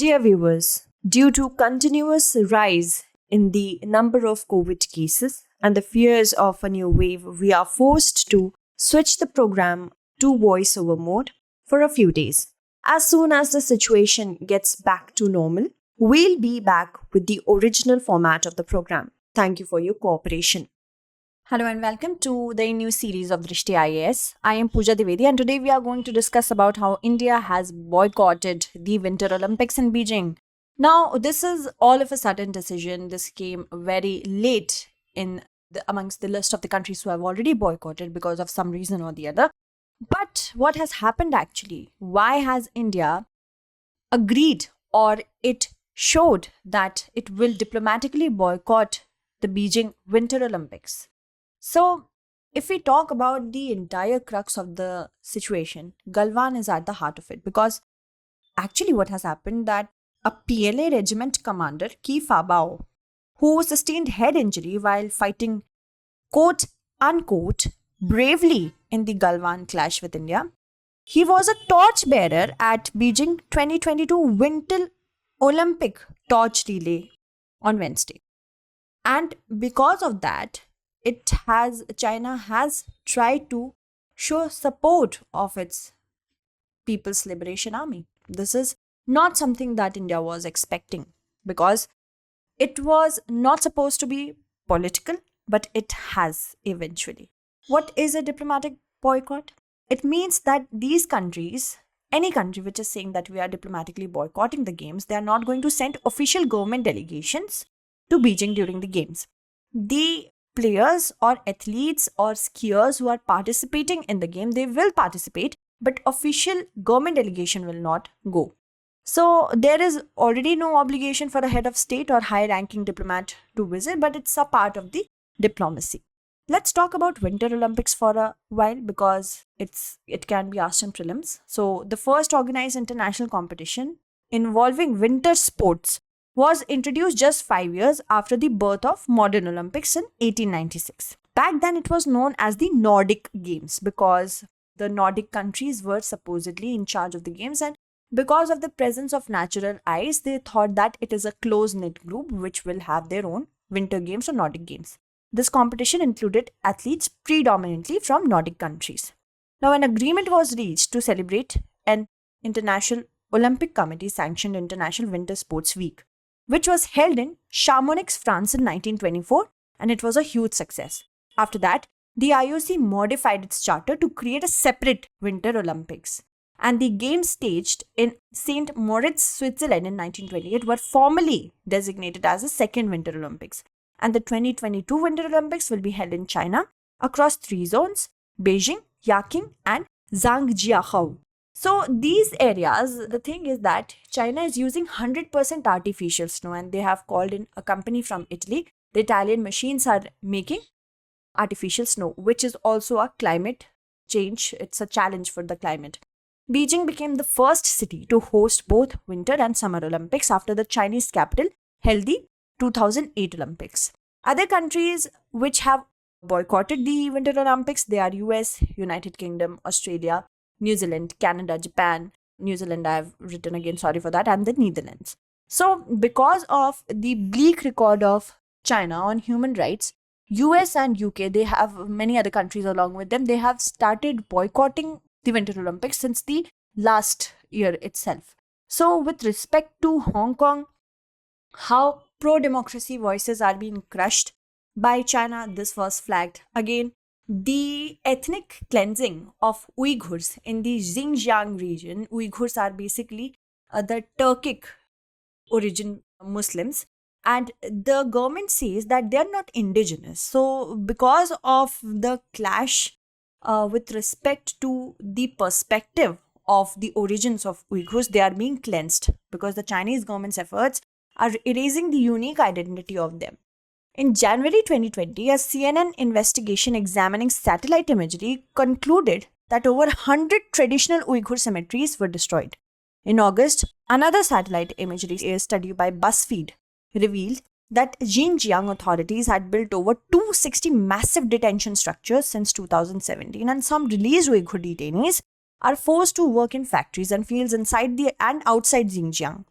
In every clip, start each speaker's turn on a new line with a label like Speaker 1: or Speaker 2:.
Speaker 1: Dear viewers, due to continuous rise in the number of COVID cases and the fears of a new wave, we are forced to switch the program to voiceover mode for a few days. As soon as the situation gets back to normal, we'll be back with the original format of the program. Thank you for your cooperation. Hello and welcome to the new series of Drishti IAS. I am Pooja Dwivedi and today we are going to discuss about how India has boycotted the Winter Olympics in Beijing. Now, this is all of a sudden decision. This came very late amongst the list of the countries who have already boycotted because of some reason or the other. But what has happened actually? Why has India agreed, or it showed that it will diplomatically boycott the Beijing Winter Olympics? So, if we talk about the entire crux of the situation, Galwan is at the heart of it, because actually what has happened that a PLA regiment commander, Ki Fabao, who sustained head injury while fighting quote unquote bravely in the Galwan clash with India, he was a torchbearer at Beijing 2022 Winter Olympic torch relay on Wednesday. And because of that, China has tried to show support of its People's Liberation Army. This is not something that India was expecting because it was not supposed to be political, but it has eventually. What is a diplomatic boycott? It means that these countries, any country which is saying that we are diplomatically boycotting the games, they are not going to send official government delegations to Beijing during the games. The players or athletes or skiers who are participating in the game, they will participate, but official government delegation will not go. So there is already no obligation for a head of state or high-ranking diplomat to visit, but it's a part of the diplomacy. Let's talk about Winter Olympics for a while because it can be asked in prelims. So the first organized international competition involving winter sports was introduced just 5 years after the birth of modern Olympics in 1896. Back then, it was known as the Nordic Games because the Nordic countries were supposedly in charge of the games, and because of the presence of natural ice, they thought that it is a close-knit group which will have their own winter games or Nordic Games. This competition included athletes predominantly from Nordic countries. Now, an agreement was reached to celebrate an International Olympic Committee sanctioned International Winter Sports Week, which was held in Chamonix, France in 1924, and it was a huge success. After that, the IOC modified its charter to create a separate Winter Olympics, and the games staged in St. Moritz, Switzerland in 1928 were formally designated as the Second Winter Olympics, and the 2022 Winter Olympics will be held in China across 3 zones: Beijing, Yaking, and Zhangjiakou. So these areas, the thing is that China is using 100% artificial snow, and they have called in a company from Italy. The Italian machines are making artificial snow, which is also a climate change. It's a challenge for the climate. Beijing became the first city to host both Winter and Summer Olympics after the Chinese capital held the 2008 Olympics. Other countries which have boycotted the Winter Olympics, they are US, United Kingdom, Australia, New Zealand, Canada, Japan, New Zealand, I have written again, sorry for that, and the Netherlands. So, because of the bleak record of China on human rights, US and UK, they have many other countries along with them, they have started boycotting the Winter Olympics since the last year itself. So, with respect to Hong Kong, how pro-democracy voices are being crushed by China, this was flagged again. The ethnic cleansing of Uyghurs in the Xinjiang region, Uyghurs are basically the Turkic origin Muslims, and the government says that they are not indigenous. So because of the clash with respect to the perspective of the origins of Uyghurs, they are being cleansed because the Chinese government's efforts are erasing the unique identity of them. In January 2020, a CNN investigation examining satellite imagery concluded that over 100 traditional Uyghur cemeteries were destroyed. In August, another satellite imagery study by BuzzFeed revealed that Xinjiang authorities had built over 260 massive detention structures since 2017, and some released Uyghur detainees are forced to work in factories and fields inside and outside Xinjiang.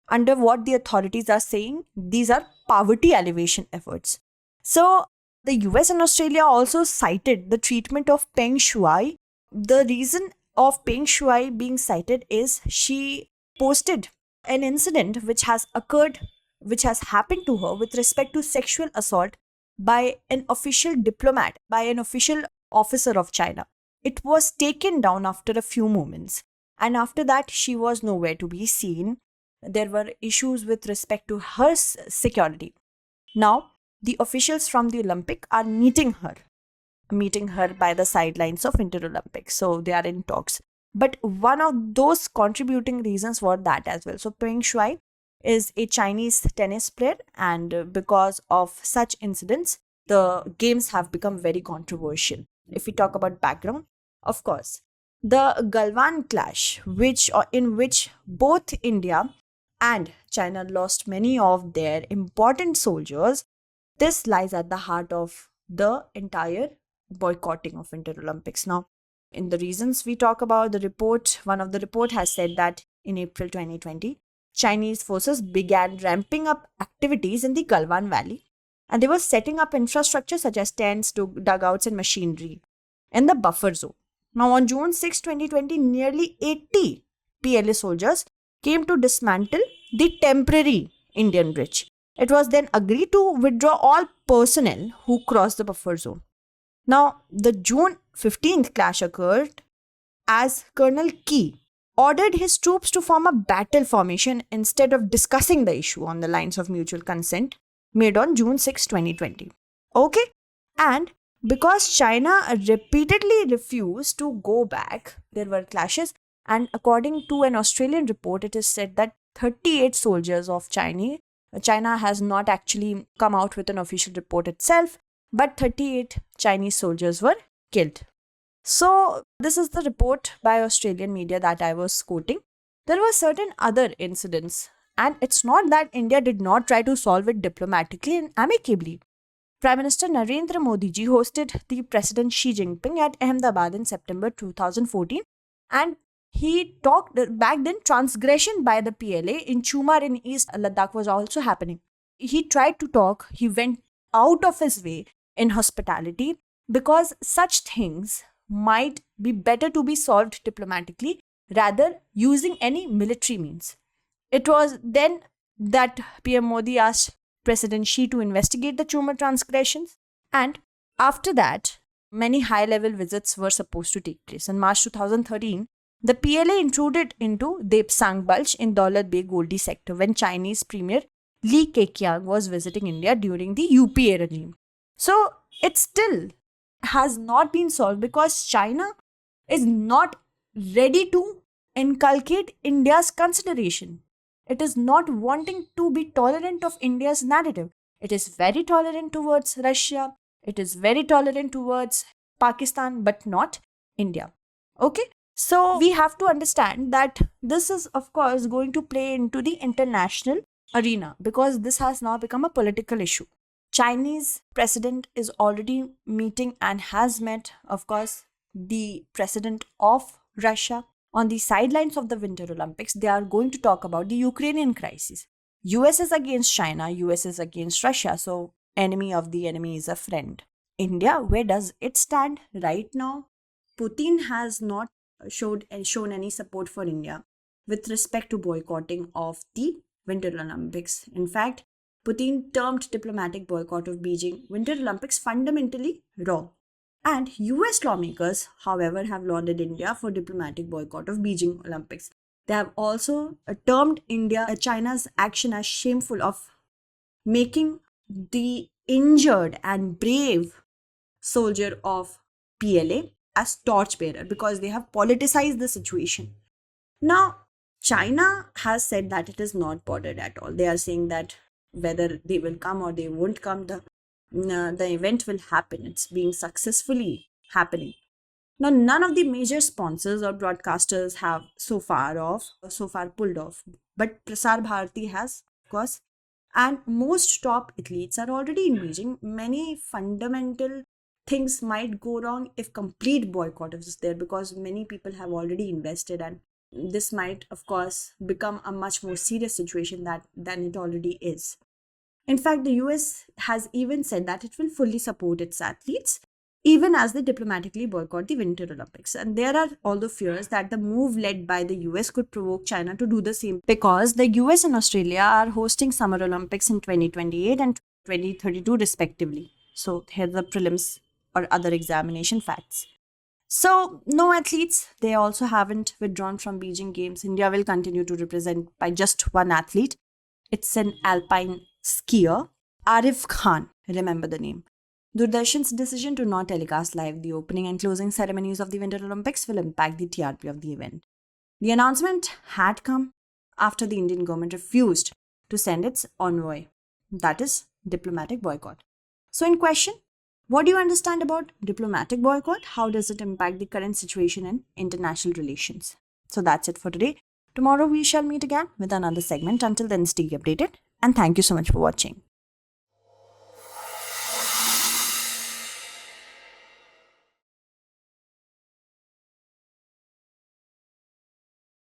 Speaker 1: under what the authorities are saying, these are poverty alleviation efforts. So the US and Australia also cited the treatment of Peng Shuai. The reason of Peng Shuai being cited is she posted an incident which has occurred, which has happened to her with respect to sexual assault by an official diplomat, by an official officer of China. It was taken down after a few moments, and after that, she was nowhere to be seen. There were issues with respect to her security. Now, the officials from the Olympic are meeting her by the sidelines of Winter Olympics. So they are in talks. But one of those contributing reasons were that as well. So Peng Shuai is a Chinese tennis player, and because of such incidents, the games have become very controversial. If we talk about background, of course, the Galwan Clash, in which both India and China lost many of their important soldiers, this lies at the heart of the entire boycotting of Winter Olympics. Now, in the reasons we talk about, the report, one of the report has said that in April 2020, Chinese forces began ramping up activities in the Galwan Valley, and they were setting up infrastructure such as tents, dugouts, and machinery in the buffer zone. Now, on June 6, 2020, nearly 80 PLA soldiers came to dismantle the temporary Indian bridge. It was then agreed to withdraw all personnel who crossed the buffer zone. Now, the June 15th clash occurred as Colonel Key ordered his troops to form a battle formation instead of discussing the issue on the lines of mutual consent made on June 6, 2020. Okay? And because China repeatedly refused to go back, there were clashes, and according to an Australian report, it is said that 38 soldiers of China has not actually come out with an official report itself, but 38 Chinese soldiers were killed. So, this is the report by Australian media that I was quoting. There were certain other incidents, and it's not that India did not try to solve it diplomatically and amicably. Prime Minister Narendra Modi ji hosted the President Xi Jinping at Ahmedabad in September 2014, and he talked back then. Transgression by the PLA in Chumar in East Ladakh was also happening. He tried to talk, he went out of his way in hospitality, because such things might be better to be solved diplomatically rather using any military means. It was then that PM Modi asked President Xi to investigate the Chumar transgressions, and after that, many high-level visits were supposed to take place. In March 2013, the PLA intruded into Depsang Bulge in Daulat Bay Goldi sector when Chinese Premier Li Keqiang was visiting India during the UPA regime. So, it still has not been solved because China is not ready to inculcate India's consideration. It is not wanting to be tolerant of India's narrative. It is very tolerant towards Russia. It is very tolerant towards Pakistan, but not India. Okay? So, we have to understand that this is, of course, going to play into the international arena because this has now become a political issue. Chinese president is already meeting and has met, of course, the president of Russia on the sidelines of the Winter Olympics. They are going to talk about the Ukrainian crisis. US is against China, US is against Russia, so enemy of the enemy is a friend. India, where does it stand right now? Putin has not shown any support for India with respect to boycotting of the Winter Olympics. In fact, Putin termed diplomatic boycott of Beijing Winter Olympics fundamentally wrong. And US lawmakers, however, have lauded India for diplomatic boycott of Beijing Olympics. They have also termed China's action as shameful of making the injured and brave soldier of PLA as torchbearer because they have politicized the situation. Now, China has said that it is not bordered at all. They are saying that whether they will come or they won't come, the event will happen. It's being successfully happening. Now, none of the major sponsors or broadcasters have so far pulled off, but Prasar Bharati has, of course, and most top athletes are already in Beijing. Many fundamental things might go wrong if complete boycott is there because many people have already invested and this might, of course, become a much more serious situation than it already is. In fact, the US has even said that it will fully support its athletes, even as they diplomatically boycott the Winter Olympics. And there are all the fears that the move led by the US could provoke China to do the same, because the US and Australia are hosting Summer Olympics in 2028 and 2032 respectively. So here are the prelims or other examination facts. So, no athletes, they also haven't withdrawn from Beijing Games. India will continue to represent by just one athlete. It's an alpine skier, Arif Khan, remember the name. Doordarshan's decision to not telecast live the opening and closing ceremonies of the Winter Olympics will impact the TRP of the event. The announcement had come after the Indian government refused to send its envoy, that is, diplomatic boycott. So, in question, what do you understand about diplomatic boycott? How does it impact the current situation in international relations? So that's it for today. Tomorrow we shall meet again with another segment. Until then, stay updated and thank you so much for watching.